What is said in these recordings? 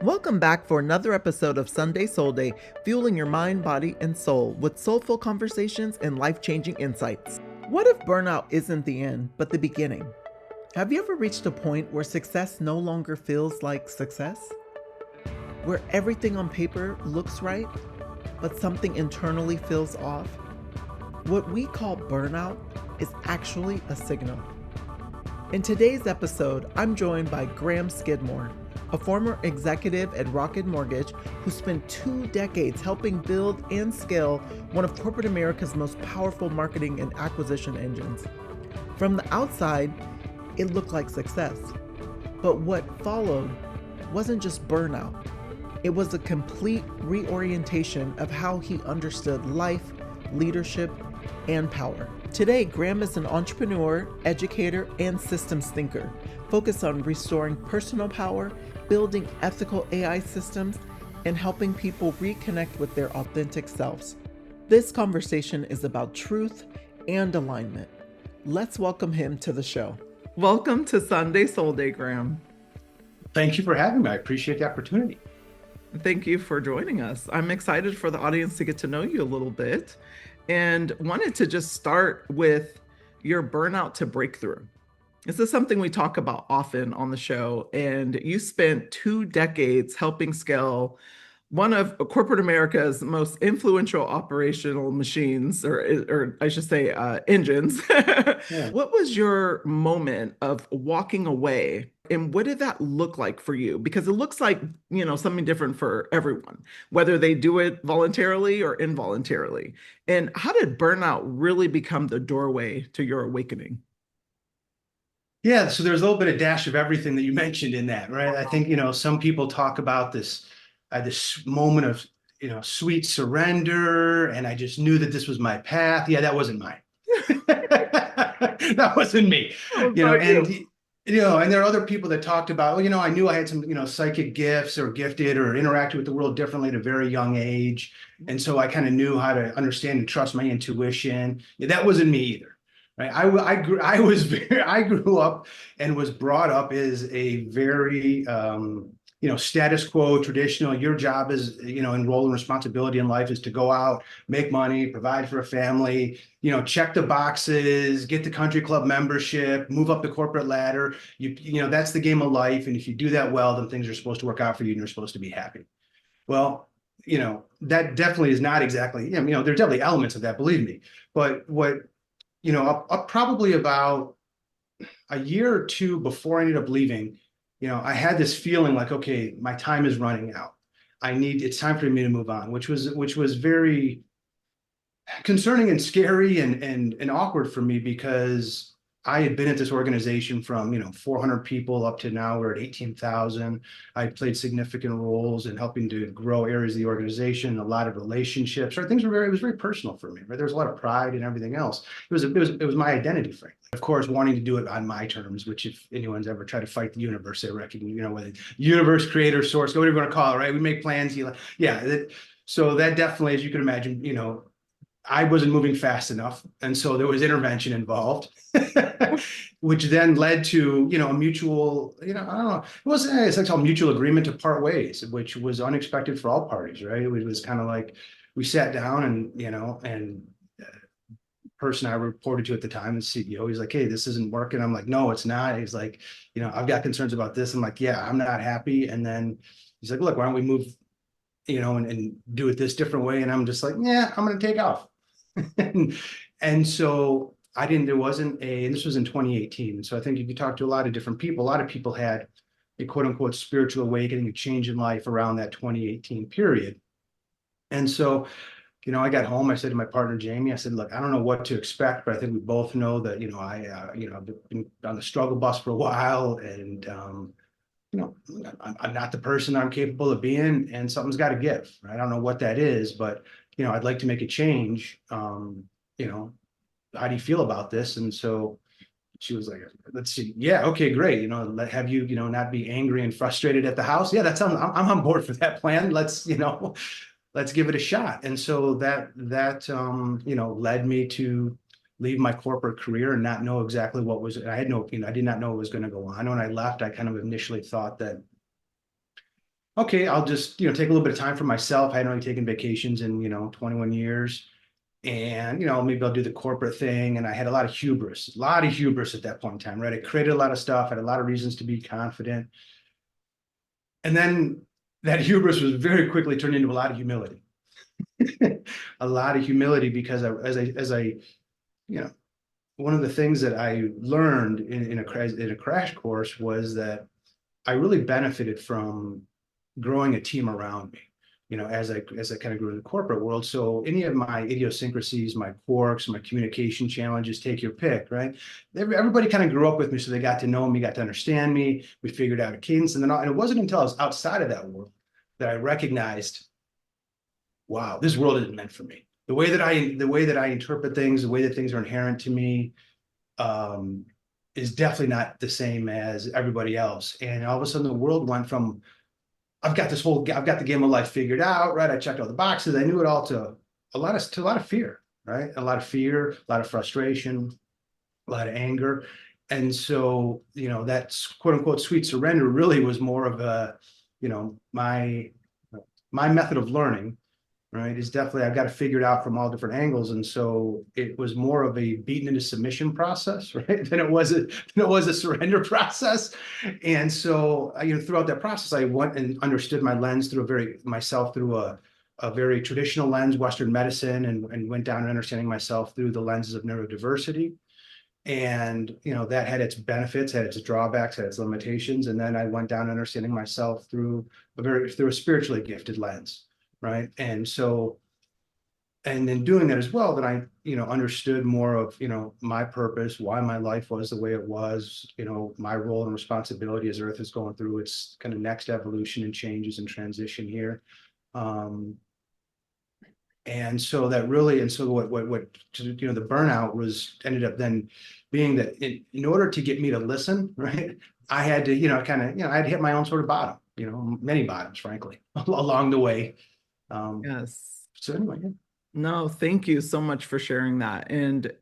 Welcome back for another episode of Sunday SoulDay, fueling your mind, body, and soul with soulful conversations and life-changing insights. What if burnout isn't the end, but the beginning? Have you ever reached a point where success no longer feels like success? Where everything on paper looks right, but something internally feels off? What we call burnout is actually a signal. In today's episode, I'm joined by Graham Skidmore, a former executive at Rocket Mortgage who spent 2 decades helping build and scale one of corporate America's most powerful marketing and acquisition engines. From the outside, it looked like success. But what followed wasn't just burnout. It was a complete reorientation of how he understood life, leadership, and power. Today, Graham is an entrepreneur, educator, and systems thinker, focused on restoring personal power, building ethical AI systems, and helping people reconnect with their authentic selves. This conversation is about truth and alignment. Let's welcome him to the show. Welcome to Sunday SoulDay, Graham. Thank you for having me. I appreciate the opportunity. Thank you for joining us. I'm excited for the audience to get to know you a little bit and wanted to just start with your burnout to breakthrough. This is something we talk about often on the show, and you spent 2 decades helping scale one of corporate America's most influential operational machines, or I should say, engines. Yeah. What was your moment of walking away, and what did that look like for you? Because it looks like, something different for everyone, whether they do it voluntarily or involuntarily. And how did burnout really become the doorway to your awakening? Yeah, so there's a little bit of dash of everything that you mentioned in that, right? I think, some people talk about this moment of, sweet surrender, and I just knew that this was my path. Yeah, that wasn't mine. That wasn't me. Oh, You know, about and you. and there are other people that talked about, well, I knew I had some, psychic gifts or gifted or interacted with the world differently at a very young age. And so I kind of knew how to understand and trust my intuition. Yeah, that wasn't me either. Right. I grew up and was brought up as a very, status quo, traditional. Your job is, and role and responsibility in life is to go out, make money, provide for a family, check the boxes, get the country club membership, move up the corporate ladder. That's the game of life. And if you do that well, then things are supposed to work out for you and you're supposed to be happy. Well, that definitely is not exactly, there's definitely elements of that, believe me. But up probably about a year or two before I ended up leaving, I had this feeling like, okay, my time is running out. It's time for me to move on, which was very concerning and scary and awkward for me because I had been at this organization from 400 people up to now we're at 18,000. I played significant roles in helping to grow areas of the organization, a lot of relationships. Right, it was very personal for me. Right, there was a lot of pride and everything else. It was my identity, frankly. Of course, wanting to do it on my terms, which if anyone's ever tried to fight the universe, they reckon whether universe, creator, source, whatever you want to call it. Right, we make plans. So that definitely, as you can imagine, I wasn't moving fast enough. And so there was intervention involved, which then led to, a mutual, I don't know, it's like called mutual agreement to part ways, which was unexpected for all parties, right? It was kind of like we sat down and person I reported to at the time, the CEO, he's like, hey, this isn't working. I'm like, no, it's not. He's like, I've got concerns about this. I'm like, yeah, I'm not happy. And then he's like, look, why don't we move, and do it this different way? And I'm just like, yeah, I'm going to take off. And so there wasn't and this was in 2018. So I think if you talk to a lot of different people, a lot of people had a quote unquote spiritual awakening, a change in life around that 2018 period. And so, I got home, I said to my partner, Jamie, I said, look, I don't know what to expect, but I think we both know that, I've been on the struggle bus for a while and, I'm not the person I'm capable of being, and something's got to give. Right? I don't know what that is, but I'd like to make a change. How do you feel about this? And so she was like, let's see. Yeah, okay, great. Have you, not be angry and frustrated at the house. Yeah, I'm on board for that plan. Let's give it a shot. And so that led me to leave my corporate career and not know exactly what was, I did not know what was going to go on. When I left, I kind of initially thought that, okay, I'll just, take a little bit of time for myself. I hadn't really taken vacations in, 21 years. And, maybe I'll do the corporate thing. And I had a lot of hubris at that point in time, right? I created a lot of stuff, had a lot of reasons to be confident. And then that hubris was very quickly turned into a lot of humility. A lot of humility because you know, one of the things that I learned in a crash course was that I really benefited from growing a team around me, as I kind of grew in the corporate world. So any of my idiosyncrasies, my quirks, my communication challenges, take your pick, right? Everybody kind of grew up with me, so they got to know me, got to understand me. We figured out a cadence, and it wasn't until I was outside of that world that I recognized, wow, this world isn't meant for me. The way that I interpret things, the way that things are inherent to me, um, is definitely not the same as everybody else. And all of a sudden, the world went from I've got the game of life figured out, right? I checked all the boxes. I knew it all to a lot of fear, right? A lot of fear, a lot of frustration, a lot of anger. And so, that quote unquote sweet surrender really was more of my method of learning, right? Is definitely, I've got to figure it out from all different angles. And so it was more of a beaten into submission process, right? Than it was a surrender process. And so, throughout that process, I went and understood my lens through a very traditional lens, Western medicine, and went down and understanding myself through the lenses of neurodiversity. And, that had its benefits, had its drawbacks, had its limitations. And then I went down understanding myself through a spiritually gifted lens, right? And in doing that as well, that I, understood more of, my purpose, why my life was the way it was, my role and responsibility as Earth is going through its kind of next evolution and changes and transition here. Um, and so that really, and so the burnout ended up then being that in order to get me to listen, right, I had to, I had to hit my own sort of bottom, many bottoms, frankly, along the way. Yes. So anyway, yeah. No, thank you so much for sharing that. And,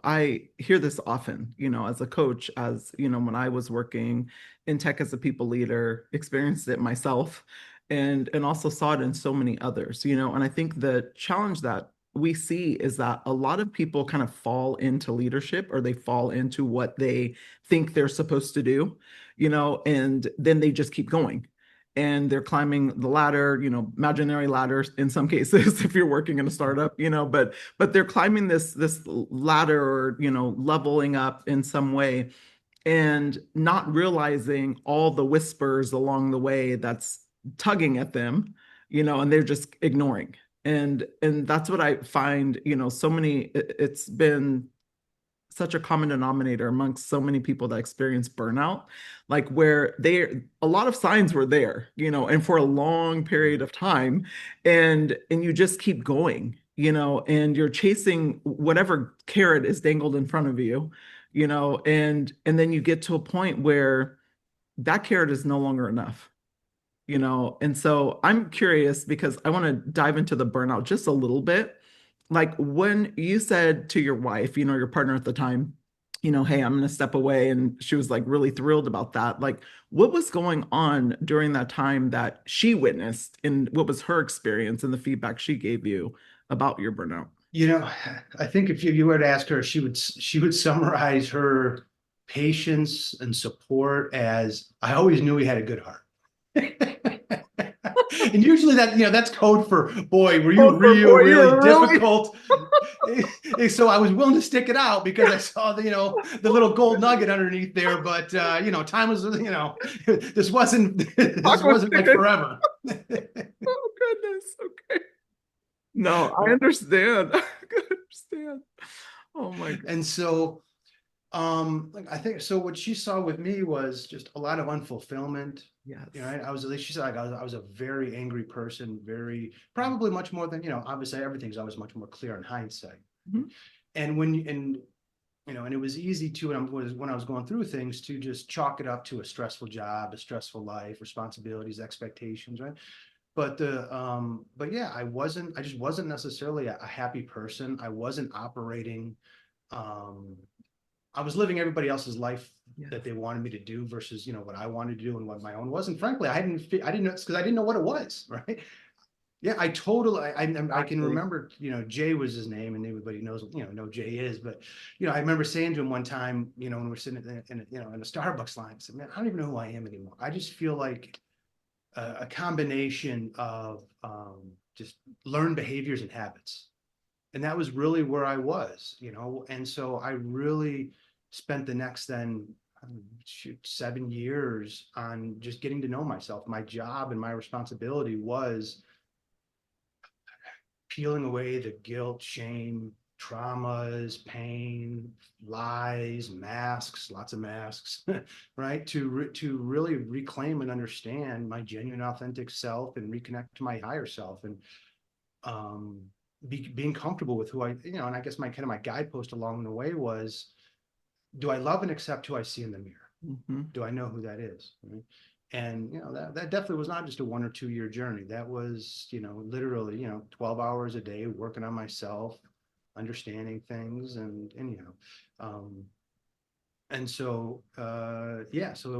I hear this often, as a coach, when I was working in tech as a people leader, experienced it myself and also saw it in so many others, and I think the challenge that we see is that a lot of people kind of fall into leadership or they fall into what they think they're supposed to do, and then they just keep going and they're climbing the ladder, imaginary ladders in some cases if you're working in a startup, but they're climbing this ladder or, leveling up in some way and not realizing all the whispers along the way that's tugging at them, and they're just ignoring. And that's what I find, so many it's been such a common denominator amongst so many people that experience burnout, like where a lot of signs were there, and for a long period of time, and you just keep going, and you're chasing whatever carrot is dangled in front of you, and then you get to a point where that carrot is no longer enough, and so I'm curious because I want to dive into the burnout just a little bit. Like when you said to your wife, your partner at the time, hey, I'm going to step away, and she was like really thrilled about that. Like, what was going on during that time that she witnessed, and what was her experience and the feedback she gave you about your burnout? You know, I think if you were to ask her, she would summarize her patience and support as, I always knew he had a good heart. And usually that's code for, boy, were you Oh, for real, boy, you really were really difficult. So I was willing to stick it out because I saw the little gold nugget underneath there. But time was, this wasn't this awkward. wasn't like forever. Oh goodness. Okay. No, I understand. I understand. Oh my God. And so like I think so what she saw with me was just a lot of unfulfillment. Yes. I was, at least she said, like, I was a very angry person, very, probably much more than, obviously everything's always much more clear in hindsight. Mhm. And and it was easy to, when I was going through things, to just chalk it up to a stressful job, a stressful life, responsibilities, expectations, right? But yeah, I just wasn't necessarily a happy person. I wasn't operating, um I was living everybody else's life Yeah. that they wanted me to do versus, what I wanted to do and what my own was. And frankly, I didn't know, because I didn't know what it was, right? Yeah, I can Exactly. remember, Jay was his name, and everybody knows, know Jay is, but, I remember saying to him one time, when we're sitting in a Starbucks line, I said, man, I don't even know who I am anymore. I just feel like a combination of just learned behaviors and habits. And that was really where I was, and so I really spent the next then, 7 years on just getting to know myself. My job and my responsibility was peeling away the guilt, shame, traumas, pain, lies, masks, lots of masks, right? To really reclaim and understand my genuine, authentic self and reconnect to my higher self, and um, being comfortable with who and I guess my guidepost along the way was, do I love and accept who I see in the mirror? Mm-hmm. Do I know who that is? Right? And that definitely was not just a 1 or 2 year journey. That was, literally, 12 hours a day working on myself, understanding things, and um, and so yeah, so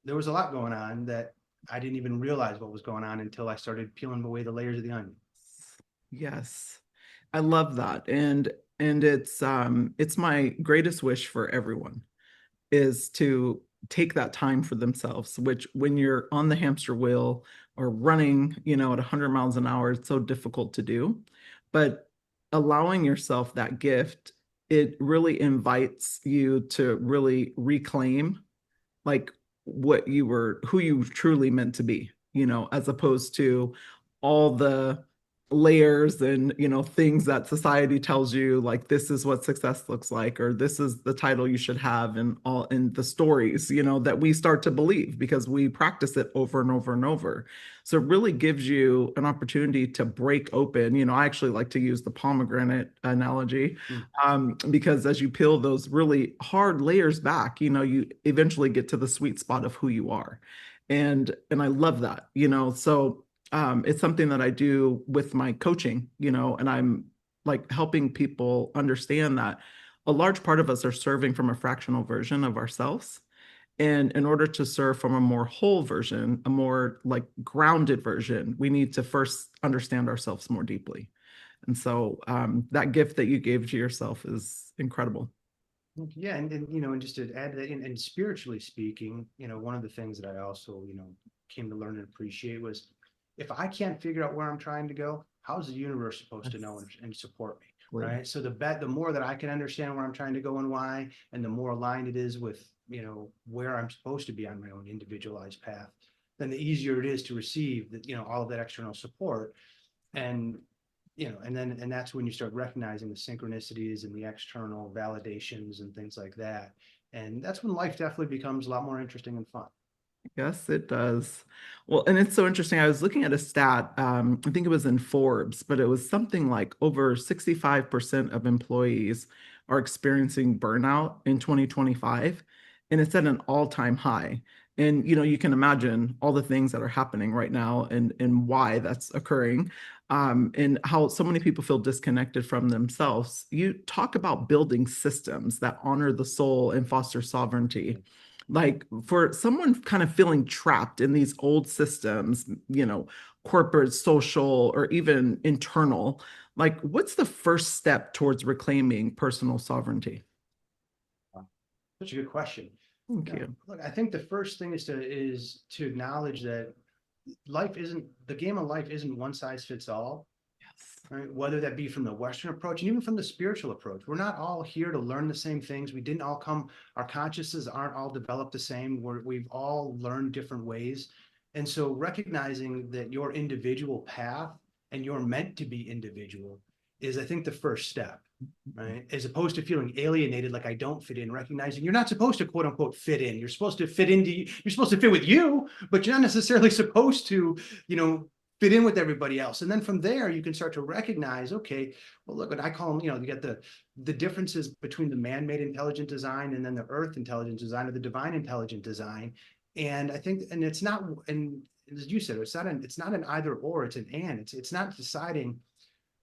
there was a lot going on that I didn't even realize what was going on until I started peeling away the layers of the onion. Yes. I love that. And it's my greatest wish for everyone is to take that time for themselves, which when you're on the hamster wheel or running, at 100 miles an hour, it's so difficult to do. But allowing yourself that gift, it really invites you to really reclaim like who you truly meant to be, as opposed to all the layers and things that society tells you, like this is what success looks like, or this is the title you should have, and all in the stories that we start to believe because we practice it over and over and over. So it really gives you an opportunity to break open. I actually like to use the pomegranate analogy, Mm. because as you peel those really hard layers back, you eventually get to the sweet spot of who you are. And I love that, so it's something that I do with my coaching, and I'm like helping people understand that a large part of us are serving from a fractional version of ourselves. And in order to serve from a more whole version, a more like grounded version, we need to first understand ourselves more deeply. And so that gift that you gave to yourself is incredible. Yeah, and just to add to that, and spiritually speaking, one of the things that I also, came to learn and appreciate was, if I can't figure out where I'm trying to go, how's the universe supposed to know and support me? Absolutely. Right. So the more that I can understand where I'm trying to go and why, and the more aligned it is with, where I'm supposed to be on my own individualized path, then the easier it is to receive that, all of that external support. And and that's when you start recognizing the synchronicities and the external validations and things like that. And that's when life definitely becomes a lot more interesting and fun. Yes, it does. Well, and it's so interesting. I was looking at a stat, I think it was in Forbes, but it was something like over 65% of employees are experiencing burnout in 2025, and it's at an all-time high. And you can imagine all the things that are happening right now and why that's occurring, and how so many people feel disconnected from themselves. You talk about building systems that honor the soul and foster sovereignty, like for someone kind of feeling trapped in these old systems, corporate, social, or even internal, like what's the first step towards reclaiming personal sovereignty? Such a good question. Thank you. Look, I think the first thing is to acknowledge that the game of life isn't one size fits all. Yes. Right? Whether that be from the Western approach and even from the spiritual approach. We're not all here to learn the same things. We didn't all come, our consciousnesses aren't all developed the same. We've all learned different ways. And so recognizing that your individual path and you're meant to be individual is, I think, the first step. Right. As opposed to feeling alienated, like I don't fit in, recognizing you're not supposed to quote unquote fit in. You're supposed to fit into, you're supposed to fit with you, but you're not necessarily supposed to, fit in with everybody else. And then from there, you can start to recognize, okay, well, look, what I call them, you get the differences between the man-made intelligent design and then the earth intelligent design or the divine intelligent design. And I think, and it's not, and as you said, it's not an either or, it's an and. It's not deciding,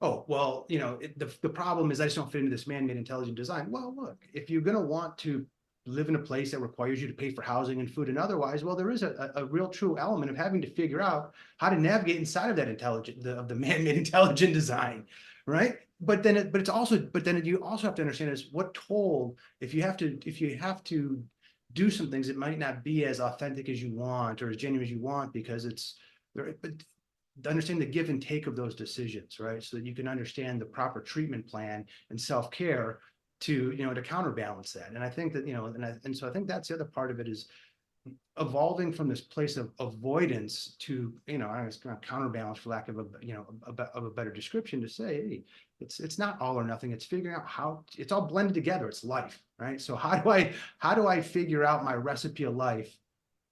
Oh, well, the problem is I just don't fit into this man-made intelligent design. Well, look, if you're going to want to live in a place that requires you to pay for housing and food and otherwise, well, there is a real true element of having to figure out how to navigate inside of that of the man-made intelligent design, right? But then you also have to understand is what toll, if you have to do some things, it might not be as authentic as you want or as genuine as you want because it's, but understand the give and take of those decisions, right? So that you can understand the proper treatment plan and self-care to counterbalance that. And I think that, and so I think that's the other part of it is evolving from this place of avoidance to, I was kind of counterbalance for lack of a better description to say, hey, it's not all or nothing. It's figuring out how it's all blended together. It's life, right? So how do I figure out my recipe of life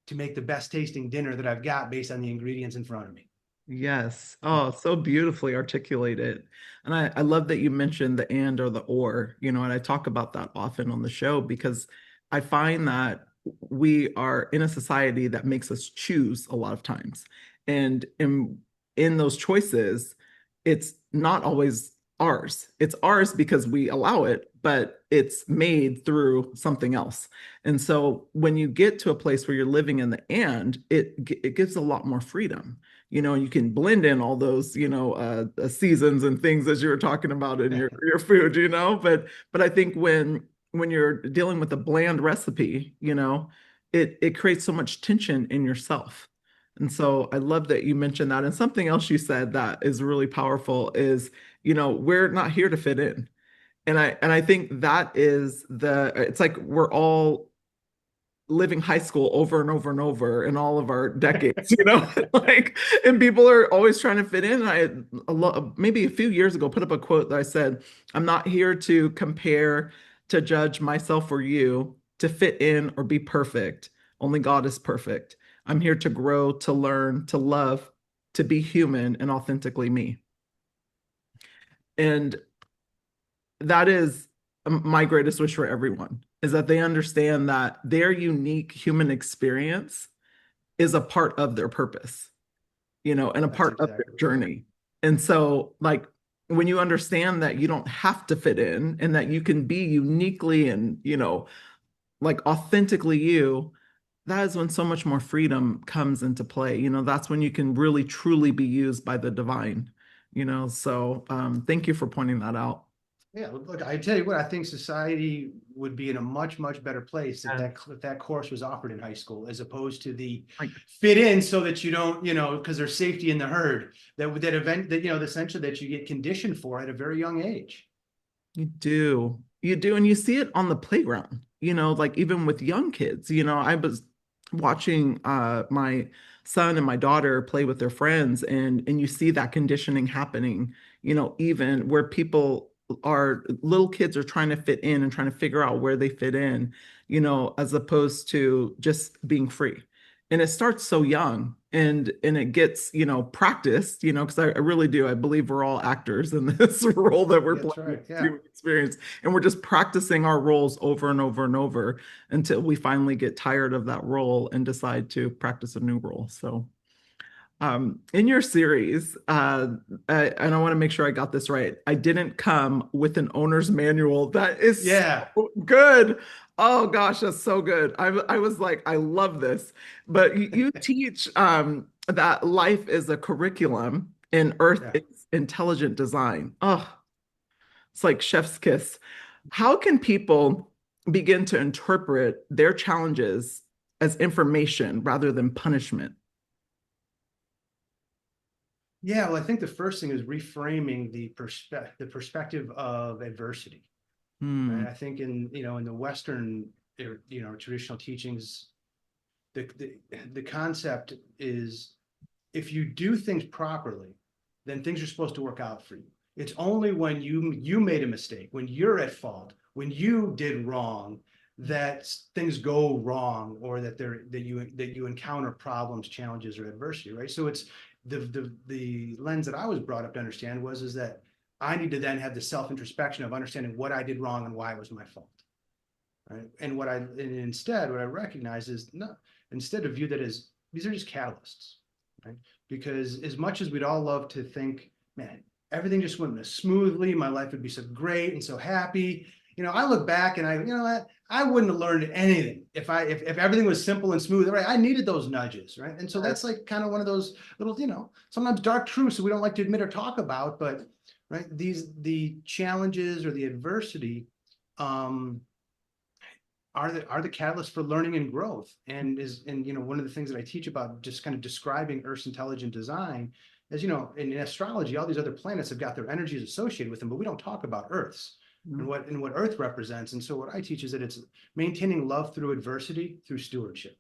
to make the best tasting dinner that I've got based on the ingredients in front of me? Yes. Oh, so beautifully articulated. And I love that you mentioned the and or the or, and I talk about that often on the show because I find that we are in a society that makes us choose a lot of times. And in those choices, it's not always ours. It's ours because we allow it, but it's made through something else. And so when you get to a place where you're living in the and, it gives a lot more freedom. You can blend in all those, seasons and things as you were talking about in your food, but I think when you're dealing with a bland recipe, it creates so much tension in yourself. And so I love that you mentioned that. And something else you said that is really powerful is, we're not here to fit in. And I think that is it's like we're all living high school over and over and over in all of our decades, like, and people are always trying to fit in. Maybe a few years ago, put up a quote that I said, I'm not here to compare, to judge myself or you, to fit in or be perfect. Only God is perfect. I'm here to grow, to learn, to love, to be human and authentically me. And that is my greatest wish for everyone is that they understand that their unique human experience is a part of their purpose, and a That's part of their exactly right. journey. And so, like, when you understand that you don't have to fit in and that you can be uniquely and, like authentically you, that is when so much more freedom comes into play. That's when you can really truly be used by the divine, So thank you for pointing that out. Yeah, look, I tell you what, I think society would be in a much, much better place if Yeah. that course was offered in high school, as opposed to the Like fit in so that you don't, because there's safety in the herd that event that, essentially that you get conditioned for at a very young age. you do, and you see it on the playground, like even with young kids. I was watching my son and my daughter play with their friends, and you see that conditioning happening, even where little kids are trying to fit in and trying to figure out where they fit in, as opposed to just being free. And it starts so young, and it gets, practiced, because I really do. I believe we're all actors in this role that we're That's playing, right. Yeah. human experience, and we're just practicing our roles over and over and over until we finally get tired of that role and decide to practice a new role. So in your series, and I want to make sure I got this right, I didn't come with an owner's manual. That is Yeah. so good. Oh gosh, that's so good. I was like, I love this. But you teach that life is a curriculum and Earth Yeah. is intelligent design. Oh, it's like chef's kiss. How can people begin to interpret their challenges as information rather than punishment? Yeah. Well, I think the first thing is reframing the perspective of adversity. Hmm. Right. I think in the Western, traditional teachings, the concept is if you do things properly, then things are supposed to work out for you. It's only when you made a mistake, when you're at fault, when you did wrong, that things go wrong, or that you encounter problems, challenges, or adversity. Right. So it's the lens that I was brought up to understand is that I need to then have the self introspection of understanding what I did wrong and why it was my fault. Right. And instead, what I recognize is no, instead of view that as these are just catalysts, right? Because as much as we'd all love to think, man, everything just went smoothly. My life would be so great and so happy. I look back and you know what? I wouldn't have learned anything if everything was simple and smooth. Right? I needed those nudges, right? And so that's like kind of one of those little, sometimes dark truths that we don't like to admit or talk about, but right, the challenges or the adversity are the catalyst for learning and growth. And one of the things that I teach about just kind of describing Earth's intelligent design is, in astrology, all these other planets have got their energies associated with them, but we don't talk about Earth's and what Earth represents. And so what I teach is that it's maintaining love through adversity, through stewardship.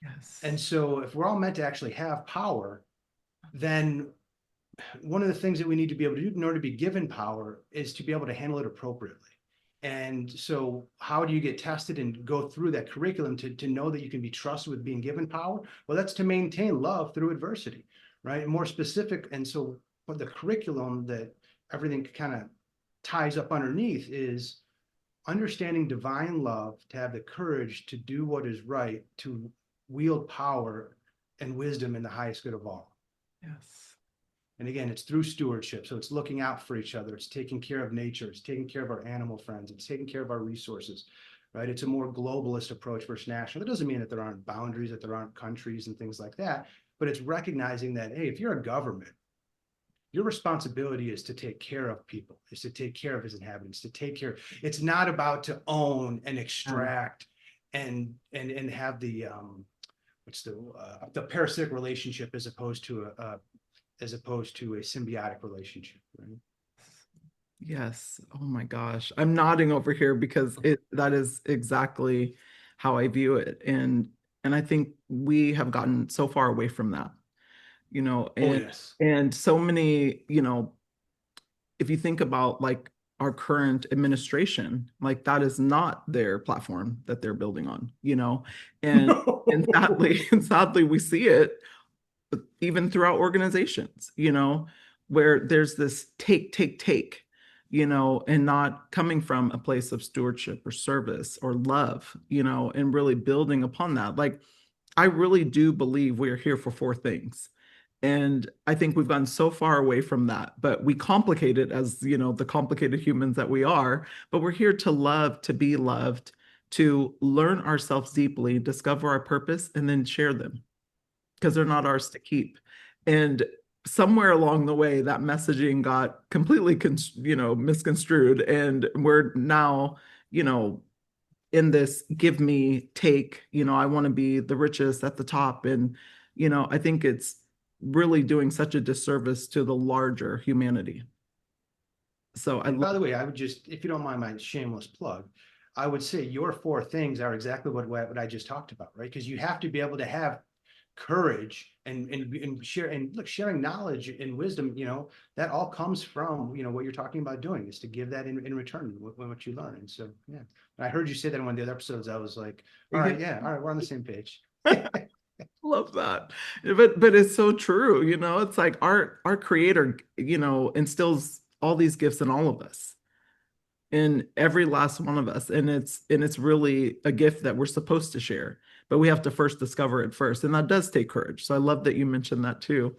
Yes. And so if we're all meant to actually have power, then one of the things that we need to be able to do in order to be given power is to be able to handle it appropriately. And so how do you get tested and go through that curriculum to know that you can be trusted with being given power? Well, that's to maintain love through adversity, right? And more specific. And so what the curriculum that everything kind of ties up underneath is understanding divine love, to have the courage to do what is right, to wield power and wisdom in the highest good of all. Yes. And again, it's through stewardship. So it's looking out for each other. It's taking care of nature. It's taking care of our animal friends. It's taking care of our resources, right? It's a more globalist approach versus national. That doesn't mean that there aren't boundaries, that there aren't countries and things like that, but it's recognizing that, hey, if you're a government, your responsibility is to take care of people, is to take care of its inhabitants, to take care. It's not about to own and extract and have the parasitic relationship as opposed to a symbiotic relationship, right? Yes. Oh my gosh. I'm nodding over here because that is exactly how I view it. And I think we have gotten so far away from that, Oh, and yes. so many, if you think about like our current administration, like that is not their platform that they're building on, and and sadly, and sadly we see it even throughout organizations, where there's this take, and not coming from a place of stewardship or service or love, and really building upon that. Like, I really do believe we are here for four things. And I think we've gone so far away from that, but we complicate it as, the complicated humans that we are. But we're here to love, to be loved, to learn ourselves deeply, discover our purpose, and then share them because they're not ours to keep. And somewhere along the way, that messaging got completely, misconstrued. And we're now, in this give me take, I want to be the richest at the top. And, I think it's really doing such a disservice to the larger humanity. So I And love. by the way, I would just, if you don't mind my shameless plug, I would say your four things are exactly what I just talked about, right? Because you have to be able to have courage and share, and look, sharing knowledge and wisdom, that all comes from, what you're talking about doing, is to give that in return what you learn. And so, yeah, I heard you say that in one of the other episodes. I was like, all right, yeah, all right, we're on the same page. Love that. But it's so true, it's like our creator, instills all these gifts in all of us, in every last one of us. And it's really a gift that we're supposed to share, but we have to first discover it first. And that does take courage. So I love that you mentioned that too.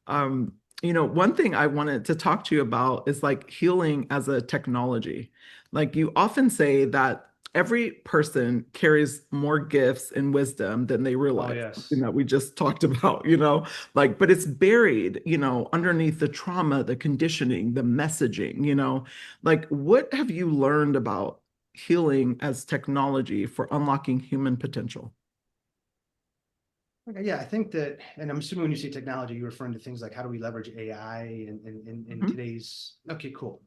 One thing I wanted to talk to you about is like healing as a technology. Like, you often say that every person carries more gifts and wisdom than they Oh, realize, something yes. that we just talked about, like, but it's buried, underneath the trauma, the conditioning, the messaging, like, what have you learned about healing as technology for unlocking human potential? Okay, yeah, I think that, and I'm assuming when you say technology, you're referring to things like how do we leverage AI in Mhm. today's, okay, cool.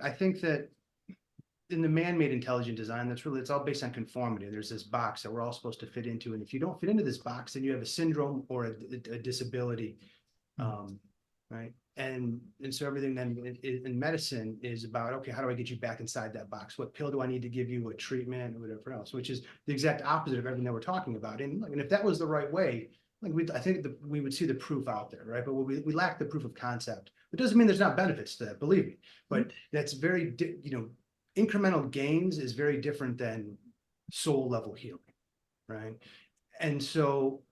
I think that in the man-made intelligent design, it's all based on conformity. There's this box that we're all supposed to fit into. And if you don't fit into this box, then you have a syndrome or a disability. Right. And so everything then in medicine is about, okay, how do I get you back inside that box? What pill do I need to give you? What treatment or whatever else, which is the exact opposite of everything that we're talking about. And if that was the right way, I think we would see the proof out there, right? But we lack the proof of concept. It doesn't mean there's not benefits to that, believe me. But that's very, incremental gains is very different than soul level healing, right? And so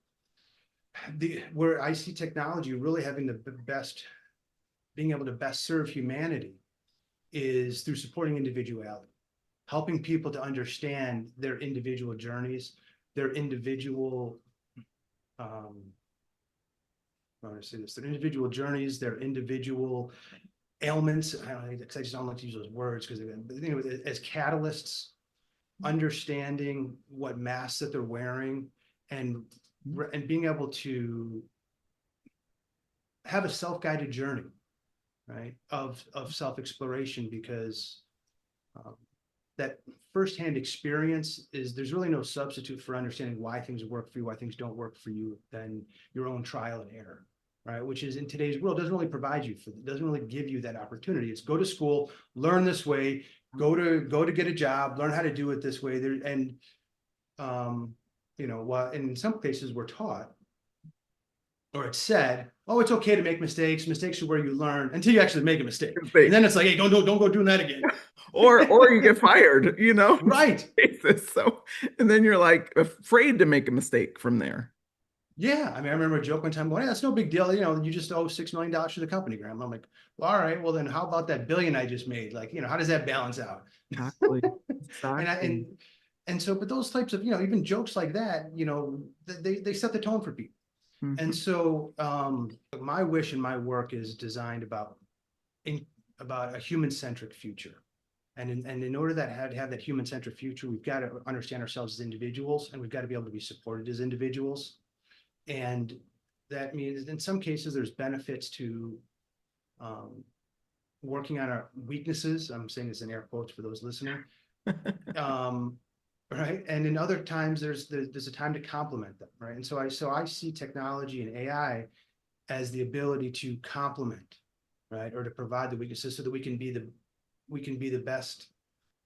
where I see technology really having the best being able to best serve humanity is through supporting individuality, helping people to understand their individual journeys, their individual, I want to say this, their individual journeys, their individual ailments. I don't know, because I just don't like to use those words because as catalysts, understanding what masks that they're wearing, and being able to have a self-guided journey, right, of self-exploration, because that firsthand experience is, there's really no substitute for understanding why things work for you, why things don't work for you, than your own trial and error, right? Which is, in today's world, doesn't really provide you for, doesn't really give you that opportunity. It's go to school, learn this way, go to get a job, learn how to do it this way. There, and in some cases we're taught, or it's said, oh, it's okay to make mistakes. Mistakes are where you learn, until you actually make a mistake. And then it's like, hey, don't go doing that again. Or you get fired, Right. So, and then you're like afraid to make a mistake from there. Yeah. I mean, I remember a joke one time going, hey, that's no big deal. You just owe $6 million to the company, Graham. I'm like, well, all right, well then how about that billion I just made? Like, how does that balance out? Exactly. And so, but those types of, even jokes like that, they set the tone for people. Mm-hmm. And so my wish and my work is designed about a human-centric future. And in order to have that human-centric future, we've got to understand ourselves as individuals, and we've got to be able to be supported as individuals. And that means in some cases there's benefits to working on our weaknesses. I'm saying this in air quotes for those listening. Right. And in other times there's a time to complement them. Right. And so I see technology and AI as the ability to complement, right, or to provide the weaknesses so that we can be the best.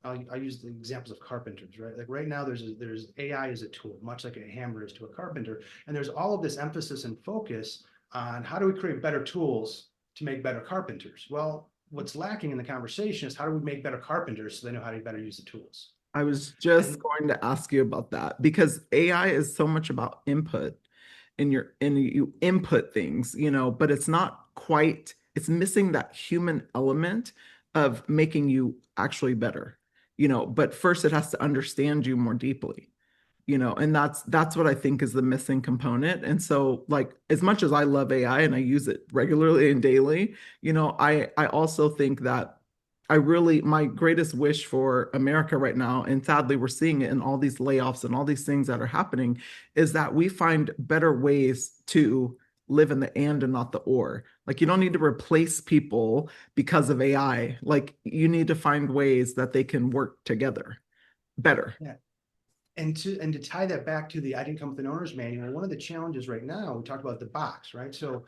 I use the examples of carpenters, right? Like right now there's AI as a tool, much like a hammer is to a carpenter. And there's all of this emphasis and focus on how do we create better tools to make better carpenters? Well, what's lacking in the conversation is how do we make better carpenters so they know how to better use the tools? I was just going to ask you about that, because AI is so much about input, and you input things, but it's not quite, it's missing that human element of making you actually better, but first it has to understand you more deeply, and that's what I think is the missing component. And so, like, as much as I love AI and I use it regularly and daily, I also think that my greatest wish for America right now, and sadly we're seeing it in all these layoffs and all these things that are happening, is that we find better ways to live in the and not the or. Like, you don't need to replace people because of AI. Like, you need to find ways that they can work together better. Yeah. And to tie that back to the I Didn't Come with an Owner's Manual, one of the challenges right now, we talked about the box, right? So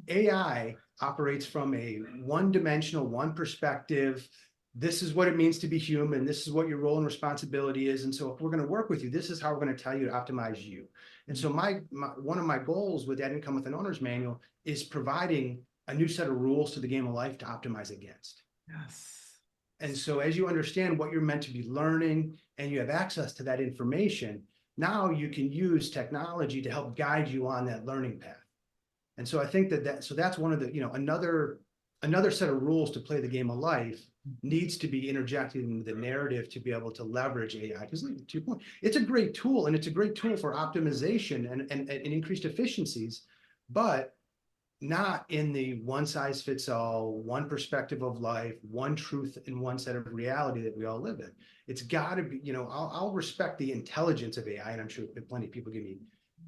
AI operates from a one-dimensional, one perspective. This is what it means to be human. This is what your role and responsibility is. And so if we're going to work with you, this is how we're going to tell you to optimize you. And so one of my goals with I Didn't Come with an Owner's Manual is providing a new set of rules to the game of life to optimize against. Yes. And so as you understand what you're meant to be learning and you have access to that information, now you can use technology to help guide you on that learning path. And so I think so that's one of the, another set of rules to play the game of life needs to be interjected into the narrative to be able to leverage AI. Because to your point, it's a great tool, and it's a great tool for optimization and increased efficiencies, but not in the one size fits all, one perspective of life, one truth and one set of reality that we all live in. It's got to be, I'll respect the intelligence of AI, and I'm sure plenty of people give me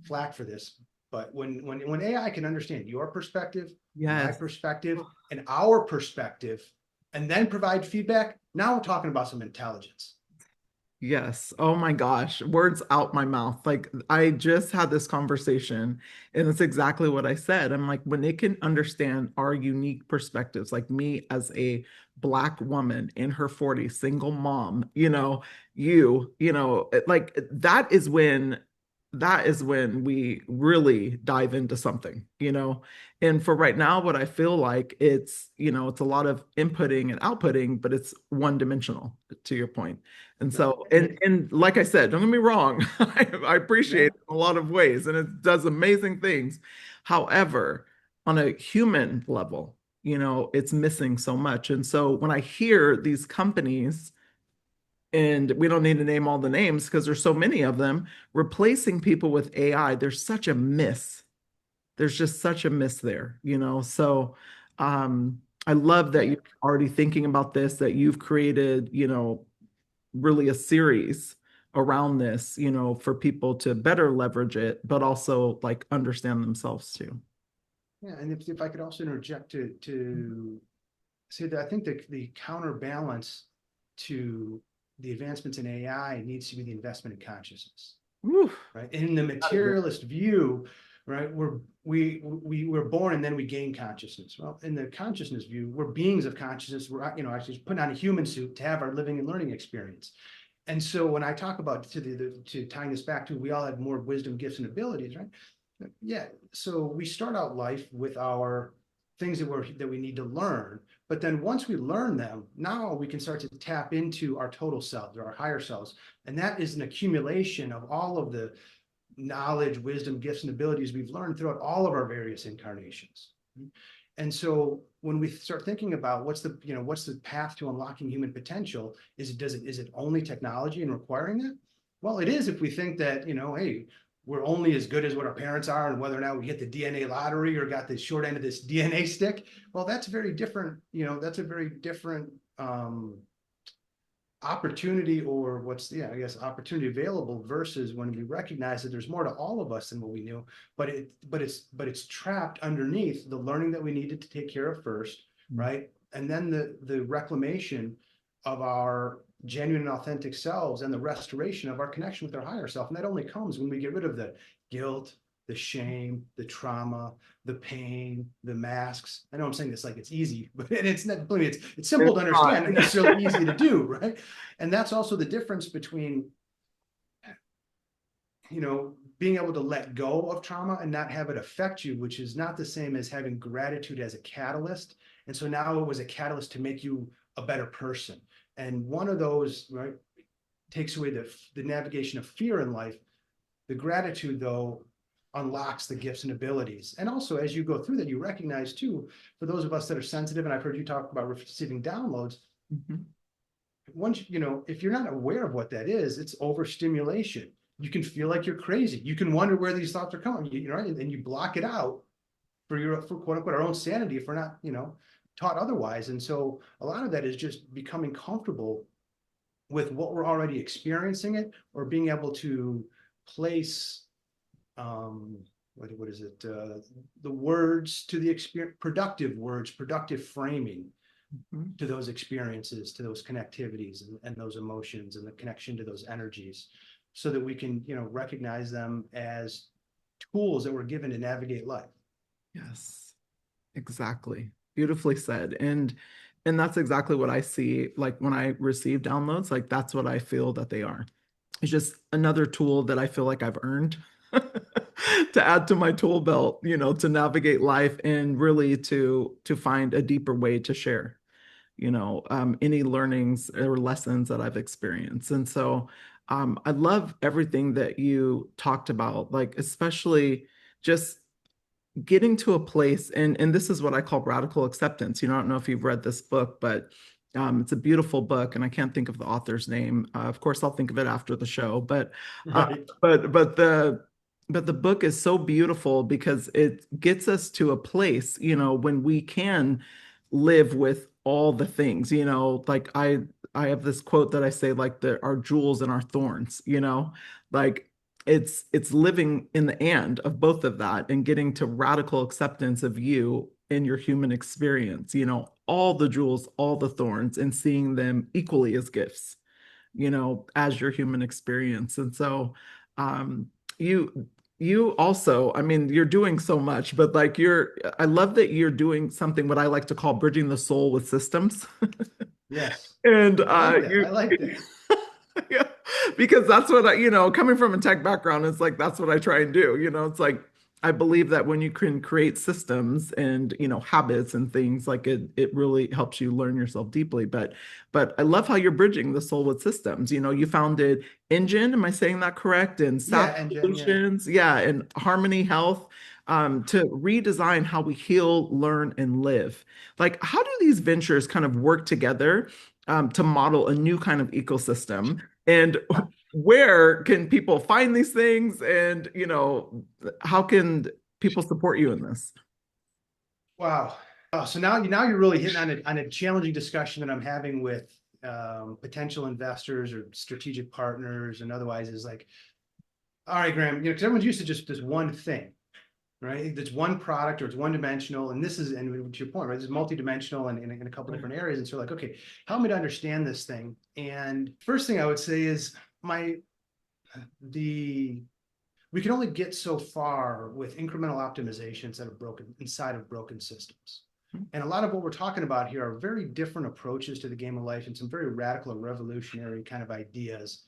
flack for this, but when AI can understand your perspective, my perspective, and our perspective, and then provide feedback, now we're talking about some intelligence. Yes. Oh my gosh. Words out my mouth. Like, I just had this conversation, and it's exactly what I said. I'm like, when it can understand our unique perspectives, like me as a Black woman in her 40s, single mom, like that is when we really dive into something, and for right now, what I feel like it's a lot of inputting and outputting, but it's one dimensional, to your point. And so, and like I said, don't get me wrong, I appreciate it in a lot of ways, and it does amazing things. However, on a human level, it's missing so much. And so when I hear these companies, and we don't need to name all the names because there's so many of them, replacing people with AI, there's such a miss. There's just such a miss there. So I love that Yeah. you're already thinking about this, that you've created, really a series around this, for people to better leverage it, but also like understand themselves too. Yeah, and if I could also interject to say that I think the counterbalance to the advancements in AI needs to be the investment in consciousness, Woo, right? In the materialist view, right, we're born and then we gain consciousness. Well, in the consciousness view, we're beings of consciousness. We're actually putting on a human suit to have our living and learning experience. And so when I talk about to tying this back to we all have more wisdom, gifts, and abilities, right? Yeah. So we start out life with our things that we need to learn. But then once we learn them, now we can start to tap into our total selves or our higher selves. And that is an accumulation of all of the knowledge, wisdom, gifts, and abilities we've learned throughout all of our various incarnations. And so when we start thinking about what's the path to unlocking human potential, is it only technology and requiring that? Well, it is if we think that, hey, we're only as good as what our parents are, and whether or not we hit the DNA lottery or got the short end of this DNA stick. Well, that's very different. That's a very different opportunity, or opportunity available, versus when we recognize that there's more to all of us than what we knew, but it's trapped underneath the learning that we needed to take care of first, right? And then the reclamation of our genuine and authentic selves and the restoration of our connection with our higher self. And that only comes when we get rid of the guilt, the shame, the trauma, the pain, the masks. I know I'm saying this like it's easy, but it's not, believe me, it's simple to understand, not necessarily easy to do, right? And that's also the difference between, being able to let go of trauma and not have it affect you, which is not the same as having gratitude as a catalyst. And so now it was a catalyst to make you a better person. And one of those, right, takes away the navigation of fear in life. The gratitude, though, unlocks the gifts and abilities. And also, as you go through that, you recognize too, for those of us that are sensitive, and I've heard you talk about receiving downloads. Once, if you're not aware of what that is, it's overstimulation. You can feel like you're crazy. You can wonder where these thoughts are coming, and you block it out for quote unquote our own sanity if we're not, taught otherwise. And so a lot of that is just becoming comfortable with what we're already experiencing it, or being able to place what is it? The words to the experience, productive words, productive framing to those experiences, to those connectivities and those emotions and the connection to those energies, so that we can, recognize them as tools that we're given to navigate life. Yes, exactly. Beautifully said. And that's exactly what I see. Like when I receive downloads, like that's what I feel that they are. It's just another tool that I feel like I've earned to add to my tool belt, to navigate life and really to find a deeper way to share, any learnings or lessons that I've experienced. And so I love everything that you talked about, like especially just getting to a place, and this is what I call radical acceptance. I don't know if you've read this book, but it's a beautiful book, and I can't think of the author's name. Of course, I'll think of it after the show. But Right. but the book is so beautiful because it gets us to a place, when we can live with all the things. Like I have this quote that I say, like there are jewels and our thorns. Like it's living in the and of both of that and getting to radical acceptance of you and your human experience, all the jewels, all the thorns, and seeing them equally as gifts, as your human experience. And so um you also, I mean, you're doing so much, but like I love that you're doing something what I like to call bridging the soul with systems. Yes. And I like that. you I like that. yeah, because that's what coming from a tech background, it's like that's what I try and do. It's like I believe that when you can create systems and habits and things, like it really helps you learn yourself deeply. But I love how you're bridging the soul with systems. You founded Engine, am I saying that correct? And Yeah. SAP And Jen, yeah. Solutions, yeah, and Harmony Health. to redesign how we heal, learn, and live. Like, how do these ventures kind of work together to model a new kind of ecosystem? And where can people find these things? And, how can people support you in this? Wow. So now you're really hitting on a challenging discussion that I'm having with potential investors or strategic partners and otherwise is like, all right, Graham, because everyone's used to just this one thing, right? It's one product or it's one dimensional. And this is, and to your point, right? This is multidimensional and in a couple different areas. And so like, okay, help me to understand this thing. And first thing I would say is the we can only get so far with incremental optimizations that are broken inside of broken systems. And a lot of what we're talking about here are very different approaches to the game of life and some very radical and revolutionary kind of ideas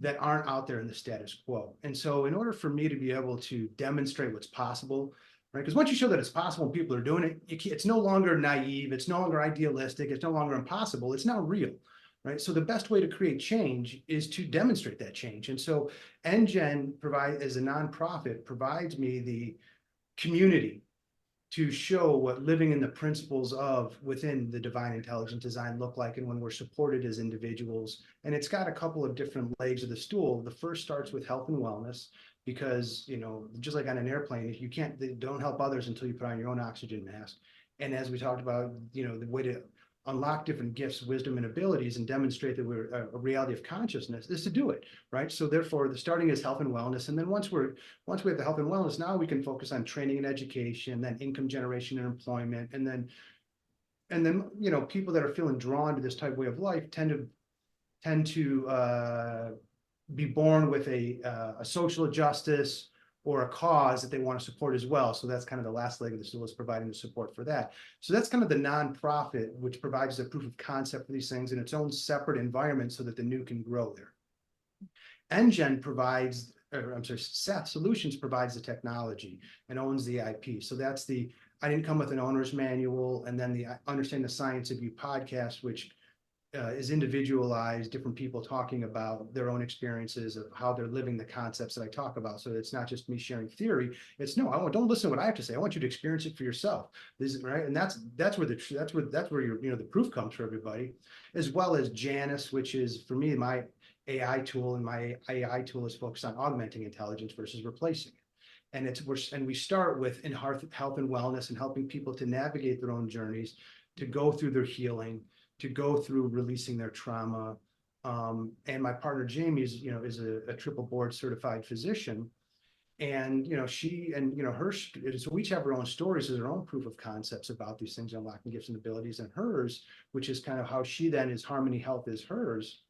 that aren't out there in the status quo. And so in order for me to be able to demonstrate what's possible, right? Because once you show that it's possible and people are doing it, it's no longer naive, it's no longer idealistic, it's no longer impossible, it's now real. Right. So the best way to create change is to demonstrate that change. And so NGen as a nonprofit, provides me the community to show what living in the principles of within the divine intelligent design look like and when we're supported as individuals. And it's got a couple of different legs of the stool. The first starts with health and wellness, because, just like on an airplane, if you don't help others until you put on your own oxygen mask. And as we talked about, the way to unlock different gifts, wisdom, and abilities and demonstrate that we're a reality of consciousness is to do it, right? So therefore, the starting is health and wellness. And then once we have the health and wellness, now we can focus on training and education, then income generation and employment. And then, people that are feeling drawn to this type of way of life tend to be born with a social justice or a cause that they want to support as well. So that's kind of the last leg of the stool, is providing the support for that. So that's kind of the nonprofit, which provides the proof of concept for these things in its own separate environment so that the new can grow there. NGen provides, or I'm sorry, SAP Solutions provides the technology and owns the IP. So that's I didn't come with an owner's manual, and then the Understand the Science of You podcast, which is individualized, different people talking about their own experiences of how they're living the concepts that I talk about. So it's not just me sharing theory. It's don't listen to what I have to say. I want you to experience it for yourself. This is right, and that's where your the proof comes for everybody, as well as Janus, which is for me my AI tool, and my AI tool is focused on augmenting intelligence versus replacing it. And we start with in health and wellness and helping people to navigate their own journeys, to go through their healing, to go through releasing their trauma. And my partner Jamie is a triple board certified physician. And she and her, so we each have our own stories as our own proof of concepts about these things, unlocking gifts and abilities. And hers, which is kind of how she then is Harmony Health is hers,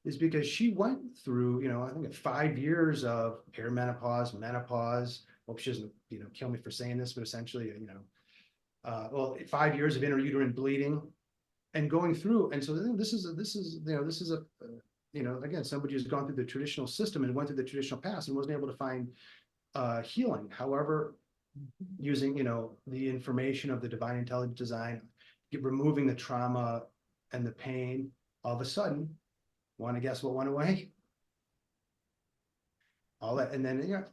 is because she went through, I think 5 years of perimenopause, menopause. Hope she doesn't, kill me for saying this, but essentially, 5 years of intrauterine bleeding, and going through. And so this is again, somebody who's gone through the traditional system and went through the traditional path and wasn't able to find healing. However, using the information of the divine intelligent design, removing the trauma and the pain, all of a sudden, want to guess what went away? All that, and then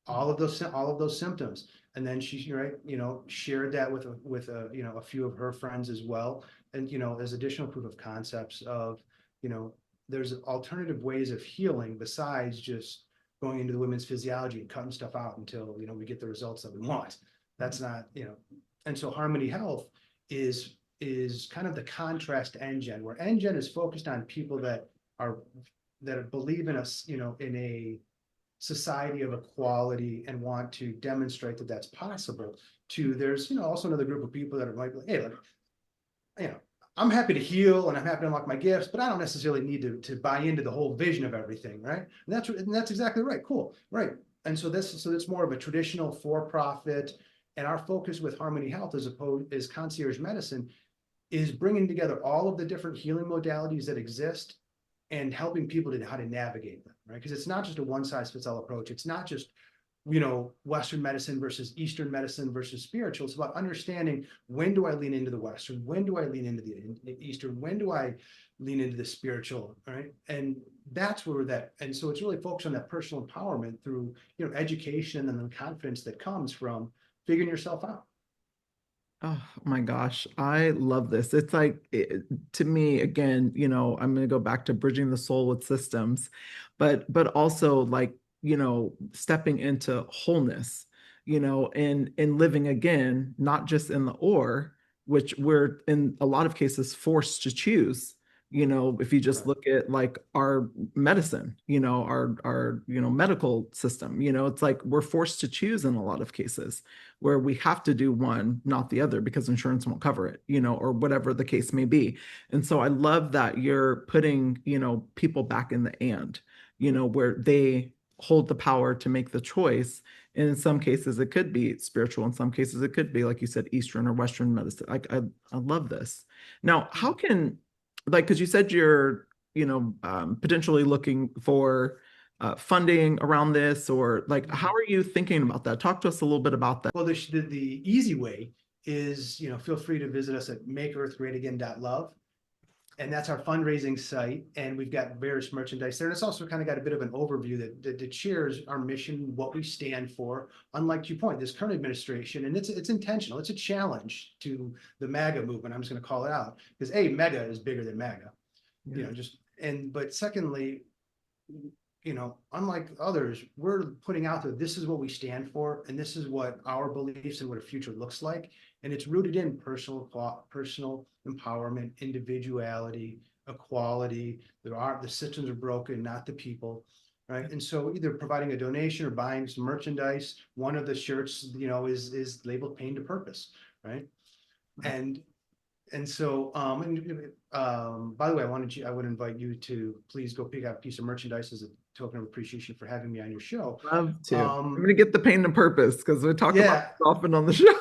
all of those symptoms. And then she shared that with a few of her friends as well. And as additional proof of concepts of there's alternative ways of healing besides just going into the women's physiology and cutting stuff out until we get the results that we want. That's not and so Harmony Health is kind of the contrast to NGen, where NGen is focused on people that believe in us, in a society of equality and want to demonstrate that that's possible. There's also another group of people that are like, hey, look, I'm happy to heal and I'm happy to unlock my gifts, but I don't necessarily need to buy into the whole vision of everything, right? And that's exactly right. Cool, right? And so it's more of a traditional for-profit, and our focus with Harmony Health is concierge medicine, is bringing together all of the different healing modalities that exist and helping people how to navigate them, right? Because it's not just a one-size-fits-all approach. It's not just Western medicine versus Eastern medicine versus spiritual. It's about understanding, when do I lean into the Western? When do I lean into the Eastern? When do I lean into the spiritual, right? And that's and so it's really focused on that personal empowerment through, education and then the confidence that comes from figuring yourself out. Oh my gosh, I love this. It's like, to me, again, I'm going to go back to bridging the soul with systems, but also like, stepping into wholeness, and living again, not just in the or, which we're in a lot of cases forced to choose. If you just Correct. look at like our medicine, our medical system, it's like we're forced to choose in a lot of cases where we have to do one, not the other, because insurance won't cover it, or whatever the case may be. And so I love that you're putting, people back in the where they hold the power to make the choice. And in some cases, it could be spiritual. In some cases, it could be, like you said, Eastern or Western medicine. I love this. Now, how can, like, because you said you're, potentially looking for funding around this, or like, how are you thinking about that? Talk to us a little bit about that. Well, the easy way is, feel free to visit us at makeearthgreatagain.love. And that's our fundraising site. And we've got various merchandise there. And it's also kind of got a bit of an overview that shares our mission, what we stand for. Unlike you point, this current administration, and it's intentional, it's a challenge to the MAGA movement. I'm just going to call it out because MAGA is bigger than MAGA, Yeah. but secondly, unlike others, we're putting out there, this is what we stand for, and this is what our beliefs and what a future looks like. And it's rooted in personal empowerment, individuality, equality. The systems are broken, not the people. Right. And so either providing a donation or buying some merchandise, one of the shirts, is labeled Pain to Purpose. Right. And so, by the way, I would invite you to please go pick out a piece of merchandise as a token of appreciation for having me on your show. Love to. I'm going to get the Pain and Purpose because we talk about Yeah, it often on the show.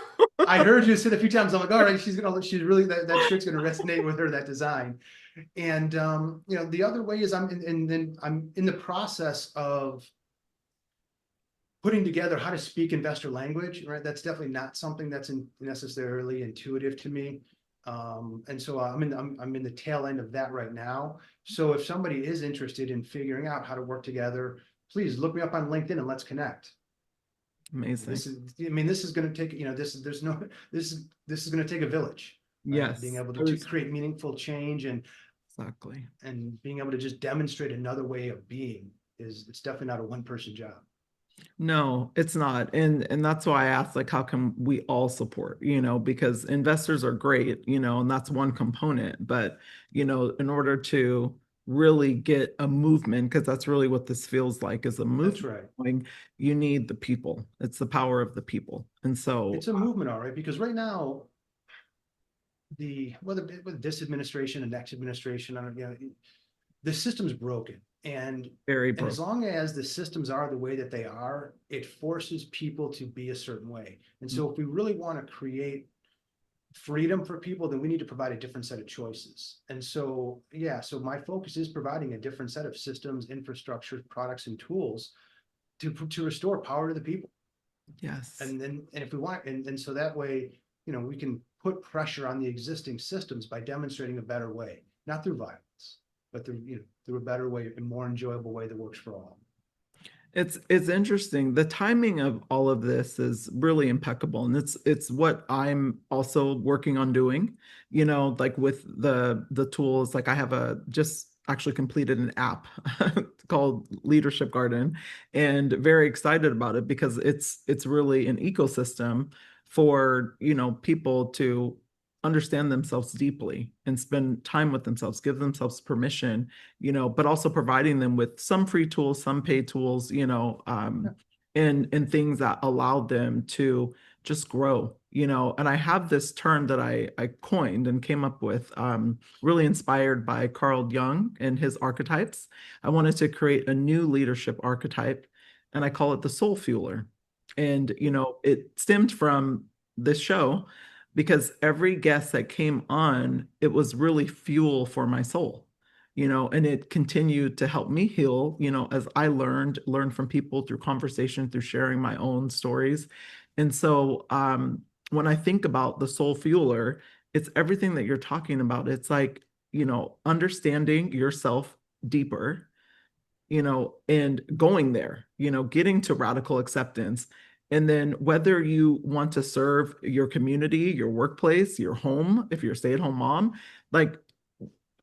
I heard you say it a few times. I'm like, all right, she's really, that shirt's gonna resonate with her, that design. And the other way is I'm in the process of putting together how to speak investor language, right? That's definitely not something that's necessarily intuitive to me. And so I'm in the tail end of that right now. So if somebody is interested in figuring out how to work together, please look me up on LinkedIn and let's connect. Amazing. This is going to take, this is going to take a village. Right? Yes. Being able to create meaningful change exactly. And being able to just demonstrate another way of being it's definitely not a one-person job. No, it's not. And that's why I asked, like, how can we all support, because investors are great, and that's one component. But, in order to really get a movement, because that's really what this feels like, is a movement. That's right. Going, you need the people. It's the power of the people. And so it's a movement, all right, because right now, whether with this administration and next administration, I don't, the system's broken. And as long as the systems are the way that they are, it forces people to be a certain way. And so if we really want to create freedom for people, then we need to provide a different set of choices. And so, so my focus is providing a different set of systems, infrastructure, products, and tools to restore power to the people. Yes. And if we want, and so that way, we can put pressure on the existing systems by demonstrating a better way, not through violence, but through a better way, a more enjoyable way that works for all. It's interesting. The timing of all of this is really impeccable, and it's what I'm also working on doing. Like with the tools. Like I have just actually completed an app called Leadership Garden, and very excited about it because it's really an ecosystem for people to understand themselves deeply and spend time with themselves, give themselves permission, but also providing them with some free tools, some paid tools, and things that allow them to just grow, and I have this term that I coined and came up with, really inspired by Carl Jung and his archetypes. I wanted to create a new leadership archetype, and I call it the soul fueler. And, it stemmed from this show because every guest that came on, it was really fuel for my soul, and it continued to help me heal, as I learned from people through conversation, through sharing my own stories. And so when I think about the soul fueler, it's everything that you're talking about. It's like, understanding yourself deeper, and going there, getting to radical acceptance And then whether you want to serve your community, your workplace, your home, if you're a stay-at-home mom, like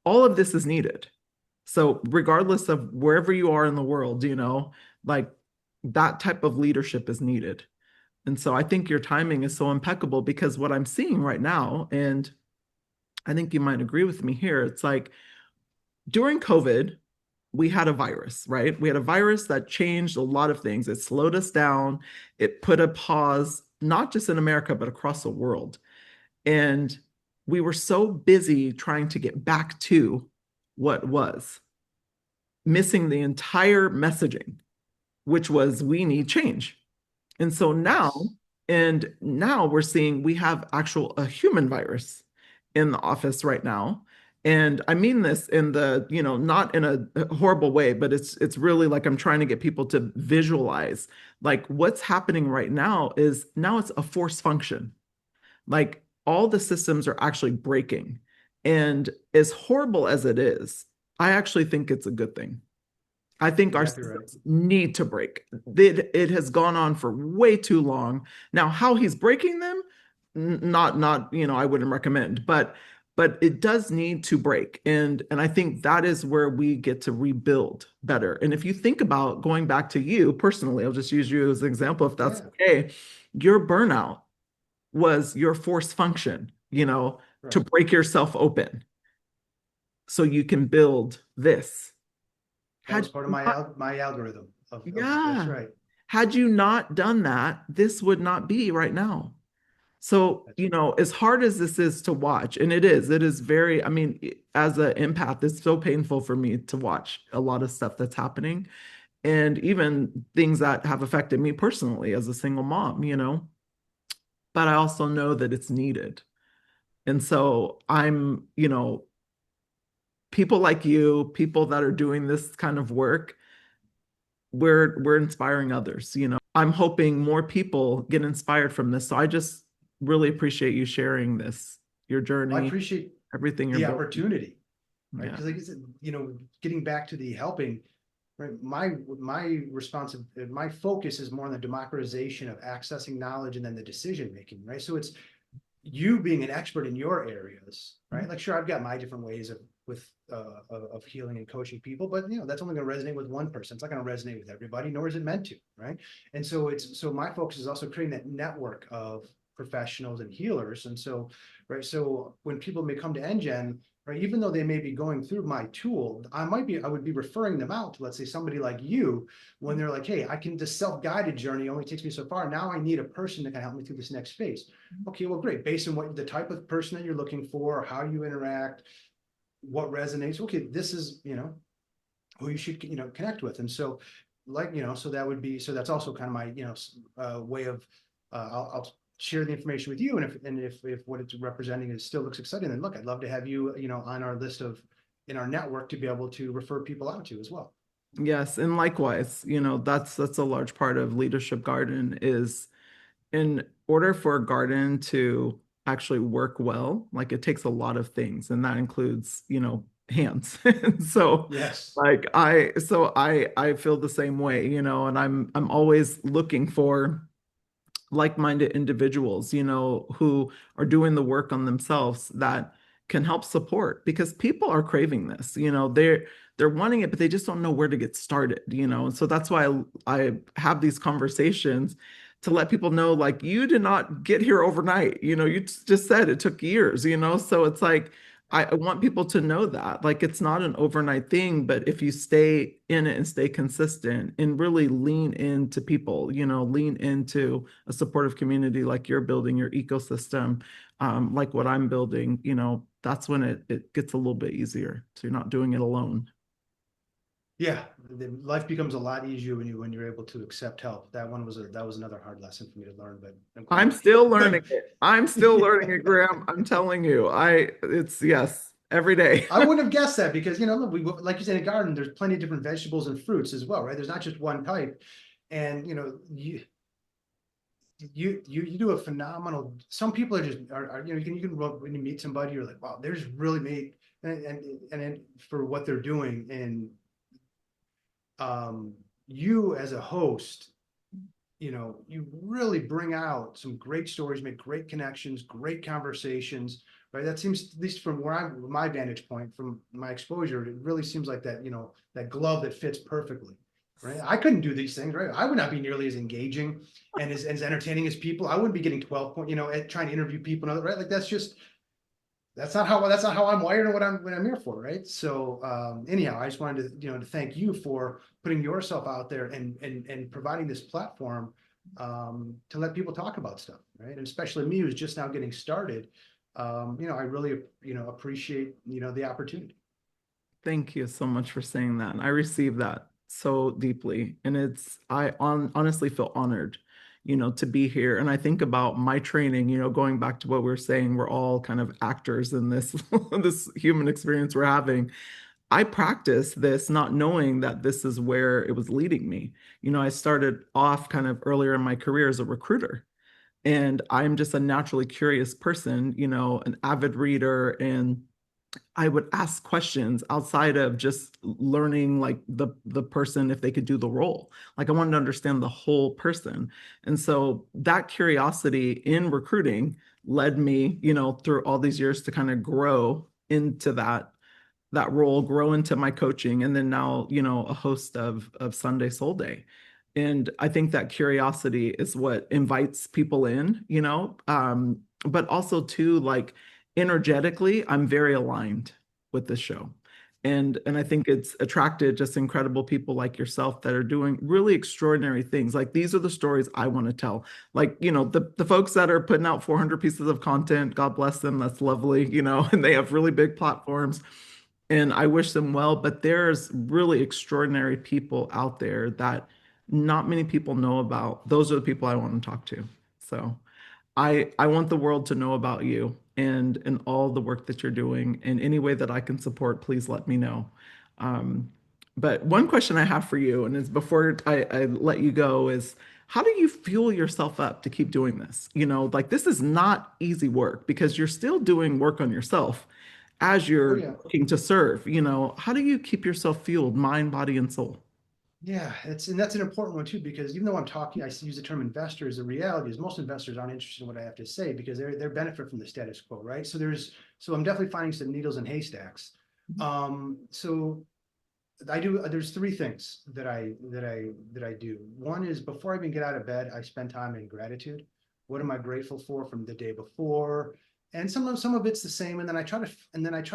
all of this is needed. So regardless of wherever you are in the world, like that type of leadership is needed. And so I think your timing is so impeccable because what I'm seeing right now, and I think you might agree with me here, it's like during COVID, we had a virus, right? We had a virus that changed a lot of things. It slowed us down. It put a pause, not just in America, but across the world. And we were so busy trying to get back to what was, missing the entire messaging, which was we need change. And so Yes. now we're seeing we have actual a human virus in the office right now. And I mean this in the, not in a horrible way, but it's really like I'm trying to get people to visualize like what's happening right now is now it's a force function. Like all the systems are actually breaking. And as horrible as it is, I actually think it's a good thing. I think our Exactly right. systems need to break. It has gone on for way too long. Now, how he's breaking them, not, I wouldn't recommend, but it does need to break. And I think that is where we get to rebuild better. And if you think about going back to you personally, I'll just use you as an example, if that's Yeah. okay. Your burnout was your force function, to Right. break yourself open so you can build this. That was Had part of you not my algorithm of that's Yeah. right. Had you not done that, this would not be right now. So, That's as hard as this is to watch, and it is very, I mean, as an empath, it's so painful for me to watch a lot of stuff that's happening and even things that have affected me personally as a single mom, but I also know that it's needed. And so people like you, people that are doing this kind of work, we're inspiring others. I'm hoping more people get inspired from this. So I just really appreciate you sharing this, your I journey, appreciate everything you're the building. opportunity, right? Yeah. Because like I said, getting back to the helping, right? My focus is more on the democratization of accessing knowledge and then the decision making, right? So it's you being an expert in your areas, right? Like, sure, I've got my different ways of healing and coaching people, but that's only going to resonate with one person. It's not going to resonate with everybody, nor is it meant to, right? And so my focus is also creating that network of professionals and healers. And so, right, so when people may come to NGen, right, even though they may be going through my tool, I would be referring them out to, let's say, somebody like you, when they're like, hey, this self-guided journey only takes me so far. Now I need a person that can help me through this next phase. Okay, well, great. Based on what the type of person that you're looking for, how you interact, what resonates. Okay, this is, who you should, connect with. And so, like, so that's also kind of my, way of, I'll share the information with you. And if what it's representing is still looks exciting, then look, I'd love to have you, on our list in our network to be able to refer people out to as well. Yes, and likewise, that's a large part of Leadership Garden is in order for a garden to actually work well, like it takes a lot of things, and that includes, hands. And so Yes. like I feel the same way, and I'm always looking for like-minded individuals, who are doing the work on themselves that can help support because people are craving this, they're wanting it, but they just don't know where to get started, And so that's why I have these conversations to let people know, like, you did not get here overnight, you just said it took years, so it's like I want people to know that like it's not an overnight thing, but if you stay in it and stay consistent and really lean into people, lean into a supportive community like you're building your ecosystem, like what I'm building, that's when it gets a little bit easier. So you're not doing it alone. Yeah, life becomes a lot easier when you're able to accept help. That was another hard lesson for me to learn, but I'm I'm glad. still But learning it. I'm still learning it, Graham. I'm telling you, it's yes, every day. I wouldn't have guessed that because look, like you said, in a garden, there's plenty of different vegetables and fruits as well, right? There's not just one type, and you do a phenomenal. Some people are when you meet somebody, you're like, wow, there's really made and for what they're doing, and you as a host you really bring out some great stories, make great connections, great conversations, right? That seems, at least from where I'm, my vantage point, from my exposure, it really seems like that, that glove that fits perfectly, right? I couldn't do these things, right? I would not be nearly as engaging and as entertaining as people. I wouldn't be getting 12 point, at trying to interview people, right? Like that's not how I'm wired and what I'm here for, right? So anyhow, I just wanted to to thank you for putting yourself out there and providing this platform to let people talk about stuff, right? And especially me who's just now getting started. I really appreciate the opportunity. Thank you so much for saying that. I receive that so deeply. And honestly feel honored, to be here. And I think about my training, going back to what we are saying, we're all kind of actors in this, this human experience we're having. I practiced this not knowing that this is where it was leading me. I started off kind of earlier in my career as a recruiter. And I'm just a naturally curious person, an avid reader, and I would ask questions outside of just learning like the person if they could do the role. Like I wanted to understand the whole person. And so that curiosity in recruiting led me, through all these years to kind of grow into that role, grow into my coaching, and then now, a host of Sunday SoulDay. And I think that curiosity is what invites people in, but also too, like energetically, I'm very aligned with this show. And I think it's attracted just incredible people like yourself that are doing really extraordinary things. Like these are the stories I want to tell. Like, the folks that are putting out 400 pieces of content, God bless them, that's lovely, and they have really big platforms and I wish them well, but there's really extraordinary people out there that not many people know about. Those are the people I want to talk to. So I want the world to know about you and all the work that you're doing. In any way that I can support, please let me know. Um, but one question I have for you, and is before I let you go, is how do you fuel yourself up to keep doing this? Like this is not easy work because you're still doing work on yourself as Oh you're yeah. looking to serve. How do you keep yourself fueled, mind, body, and soul? Yeah, and that's an important one too, because even though I use the term investors, the reality is most investors aren't interested in what I have to say because they're benefit from the status quo, right? So I'm definitely finding some needles in haystacks. So there's three things that I do. One is before I even get out of bed, I spend time in gratitude. What am I grateful for from the day before? And some of it's the same. And then I try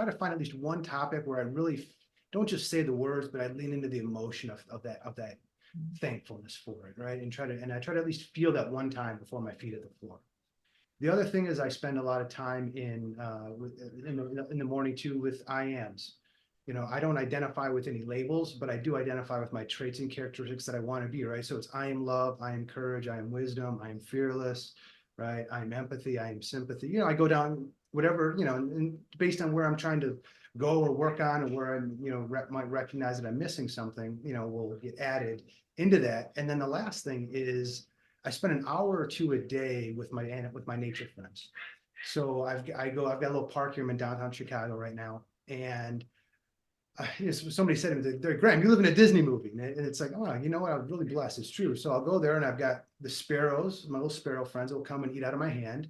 to find at least one topic where I really don't just say the words, but I lean into the emotion of that thankfulness for it, right? And I try to at least feel that one time before my feet hit the floor. The other thing is I spend a lot of time in the morning too with I ams. I don't identify with any labels, but I do identify with my traits and characteristics that I want to be, right? So it's I am love, I am courage, I am wisdom, I am fearless, right? I am empathy, I am sympathy. I go down whatever, and based on where I'm trying to go or work on, or where I'm, might recognize that I'm missing something, will get added into that. And then the last thing is I spend an hour or two a day with my nature friends. So I've got a little park here. I'm in downtown Chicago right now, and somebody said to me, Graham, you live in a Disney movie. And it's like, oh, you know what? I'm really blessed. It's true. So I'll go there and I've got the sparrows, my little sparrow friends that will come and eat out of my hand.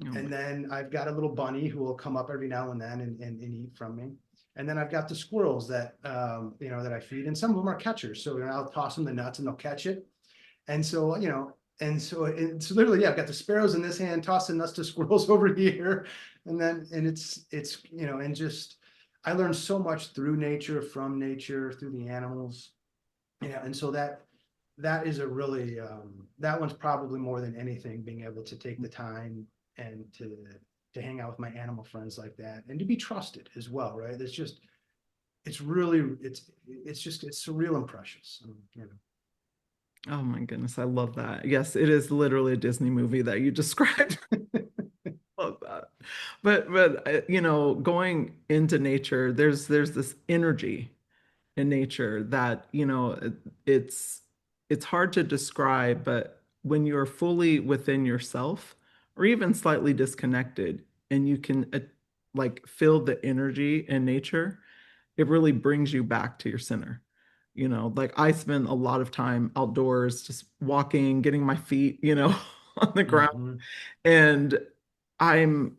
Oh my, And then I've got a little bunny who will come up every now and then and eat from me. And then I've got the squirrels that I feed. And some of them are catchers. So I'll toss them the nuts and they'll catch it. And so, it's literally, yeah, I've got the sparrows in this hand, tossing nuts to squirrels over here. And just, I learned so much through nature, from nature, through the animals. And so that is a really, that one's probably more than anything, being able to take the time and to hang out with my animal friends like that and to be trusted as well, right? It's really, it's surreal and precious. oh my goodness, I love that. Yes, it is literally a Disney movie that you described. Love that. But going into nature, there's this energy in nature that, it's it's hard to describe, but when you're fully within yourself or even slightly disconnected and you can like feel the energy in nature, it really brings you back to your center. Like I spend a lot of time outdoors, just walking, getting my feet, on the ground. Mhm. And I'm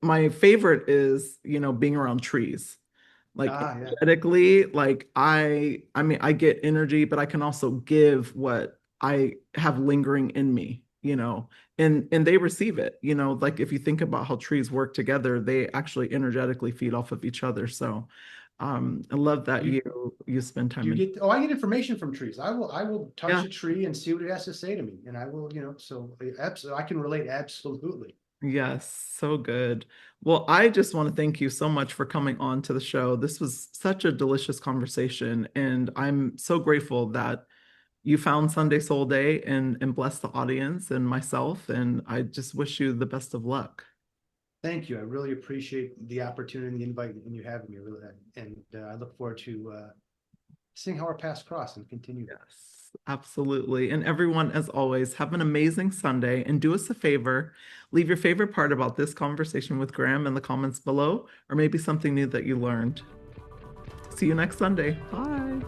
my favorite is, being around trees. Like Ah, yeah. energetically, like I mean, I get energy, but I can also give what I have lingering in me, and they receive it, like if you think about how trees work together, they actually energetically feed off of each other. So I love that You you spend do time you in. get, oh, I get information from trees. I will touch Yeah. a tree and see what it has to say to me. And I will, so absolutely I can relate absolutely. Yes, so good. Well, I just want to thank you so much for coming on to the show. This was such a delicious conversation, and I'm so grateful that you found Sunday Soul Day and blessed the audience and myself. And I just wish you the best of luck. Thank you. I really appreciate the opportunity and the invite and you having me. Really, and I look forward to seeing how our paths cross and continue. Yes, absolutely. And everyone, as always, have an amazing Sunday and do us a favor. Leave your favorite part about this conversation with Graham in the comments below, or maybe something new that you learned. See you next Sunday. Bye.